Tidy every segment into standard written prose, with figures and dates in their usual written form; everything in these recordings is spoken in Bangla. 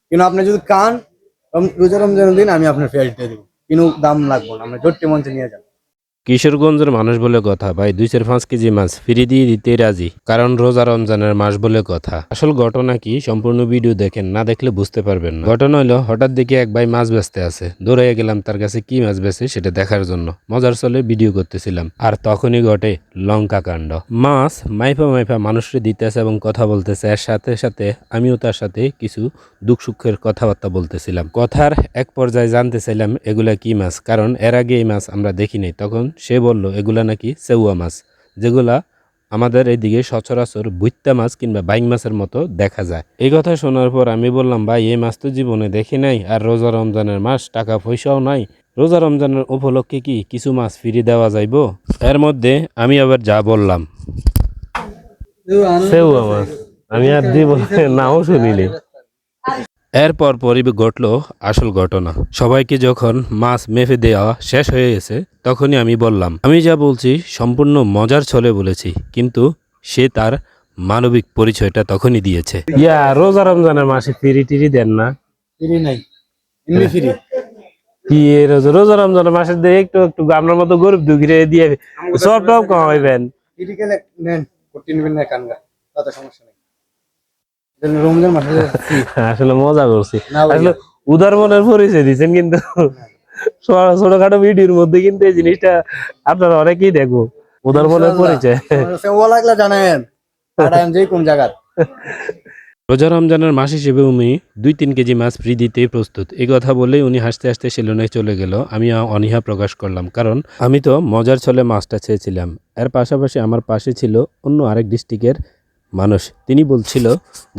কিন্তু আপনি যদি কান রোজা রমজানের দিন আমি আপনার ফেয়ার দিয়ে দেবো, কিন্তু দাম লাগবে না, আমরা জোরটি মঞ্চে নিয়ে যান। কিশোরগঞ্জের মানুষ বলে কথা ভাই, 2-5 কেজি মাছ ফ্রি দিয়ে দিতে রাজি, কারণ রোজা রমজানের মাস বলে কথা। আসল ঘটনা কি, সম্পূর্ণ ভিডিও দেখেন, না দেখলে বুঝতে পারবেন না। ঘটনা হলো, হঠাৎ দেখি এক ভাই মাছ বেচতে আছে, দৌড়ে গেলাম তার কাছে কি মাছ বেচে সেটা দেখার জন্য। মজার চলে ভিডিও করতেছিলাম, আর তখনই ঘটে লঙ্কা কাণ্ড। মাছ মাইফা মাইফা মানুষকে দিতেছে এবং কথা বলতেছে, এর সাথে সাথে আমিও তার সাথে কিছু দুঃখ সুখের কথাবার্তা বলতেছিলাম। কথার এক পর্যায়ে জানতে চাইলাম এগুলা কি মাছ, কারণ এর আগে এই মাছ আমরা দেখি নাই। তখন সে বলল এগুলা নাকি চেউয়া মাছ, যেগুলা আমাদের এইদিকে সচরাচর বুইত্তা মাছ কিংবা বাইং মাছের মতো দেখা যায়। এই কথা শোনার পর আমি বললাম, ভাই এই মাছ তো জীবনে দেখি নাই, আর রোজা রমজানের মাস, টাকা পয়সাও নাই, রোজা রমজানের উপলক্ষে কি কিছু মাছ ফিরে দেওয়া যাইব? এর মধ্যে আমি আবার যা বললাম চেউয়া মাছ, আমি আর দিব নাও শুনিনি। এরপর পরিবে ঘটল আসল ঘটনা। সবাইকে যখন মাছ মেপে দেওয়া শেষ হয়ে গেছে, তখনই আমি বললাম, আমি যা বলছি সম্পূর্ণ মজার ছলে বলেছি, কিন্তু সে তার মানবিক পরিচয়টা তখনই দিয়েছে। ইয়া রোজা রমজানের মাসে ফিরি টিরি দেন না? ফ্রি নাই, এমনি ফ্রি। কি রোজা রমজানের মাসে দিয়ে একটু একটু আপনার মতো গরিব দুঃখীরে দিয়ে সব টপ কমাইবেন? ফ্রি গেলে নেন, করতে নেবেন না কানগা, তাতে সমস্যা নেই। রমজান মাসে free। আসলে মজা করছি, না ভাইয়া। আসলে উদার মনের পরিচয় দিচ্ছেন, কিন্তু ছোটখাটো ভিডিওর মধ্যে কিন্তু এই জিনিসটা আপনারা অনেকেই দেখবো, উদার মনের পরিচয়। ও লাগলে জানেন পাঠান যে কোন জায়গার। রোজা রমজানের মাস হিসেবে উনি 2-3 কেজি মাছ ফ্রি দিতে প্রস্তুত। এই কথা বলেই উনি হাসতে হাসতে সেলুনে চলে গেল। আমি অনীহা প্রকাশ করলাম, কারণ আমি তো মজার ছলে মাছটা চেয়েছিলাম। এর পাশাপাশি আমার পাশে ছিল অন্য আরেক ডিস্ট্রিক্টের মানুষ। তিনি বলছিল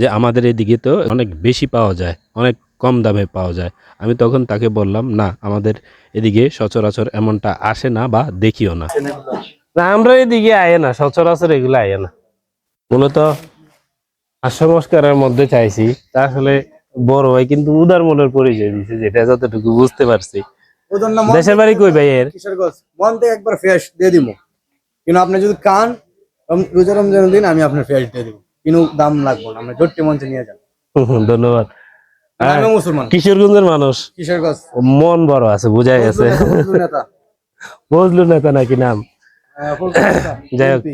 যে আমাদের এদিকে তো অনেক বেশি পাওয়া যায়, অনেক কম দামে পাওয়া যায়। আমি তখন তাকে বললাম, না, আমাদের এদিকে সচরাচর এমনটা আসে না বা দেখিও না। না, আমরা এদিকে আয় না, সচরাচর এগুলো আয় না। মূলত সংস্কারের মধ্যে চাইছি, তা আসলে বড় ভাই কিন্তু উদার মনের পরিচয় দিছে, যেটা যতটুকু বুঝতে পারছি। ওদের না দেশের বাড়ি কই ভাই এর? কিশোরগঞ্জ, মন থেকে একবার ফ্রেশ দিয়ে দিব, কিন্তু আপনি যদি কান রোজা রমজানের দিন আমি আপনার ফ্রেশ দিয়ে দিব, কিন্তু দাম লাগবে না, আমরা জোরটি মঞ্চে নিয়ে যান। ধন্যবাদ। আমি মুসলমান, কিশোরগঞ্জের মানুষ, কিশোরগঞ্জ। মন বড় আছে, বুঝাই গেছে। ফজলু নেতা, বজলু নেতা নাকি নাম? ফজলু নেতা, যাই হোক, MP।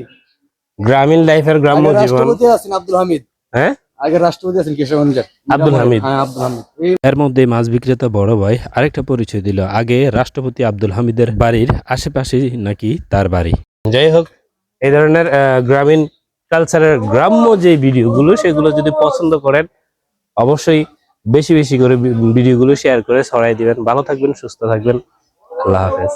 গ্রামীণ লাইফের গ্রাম্য আগের জীবন। রাষ্ট্রপতি আছেন আব্দুল হামিদ। হ্যাঁ, আগের রাষ্ট্রপতি আছেন কিশোরগঞ্জের, আব্দুল হামিদ। হ্যাঁ আব্দুল হামিদ। এর মধ্যে মাছ বিক্রেতা বড় ভাই আরেকটা পরিচয় দিল, আগে রাষ্ট্রপতি আব্দুল হামিদের বাড়ির আশেপাশে নাকি তার বাড়ি। যাই হোক, এই ধরনের গ্রামীণ কালচারের গ্রাম্য যে ভিডিওগুলো, সেগুলো যদি পছন্দ করেন, অবশ্যই বেশি বেশি করে ভিডিওগুলো শেয়ার করে ছড়াই দিবেন। ভালো থাকবেন, সুস্থ থাকবেন, আল্লাহ হাফেজ।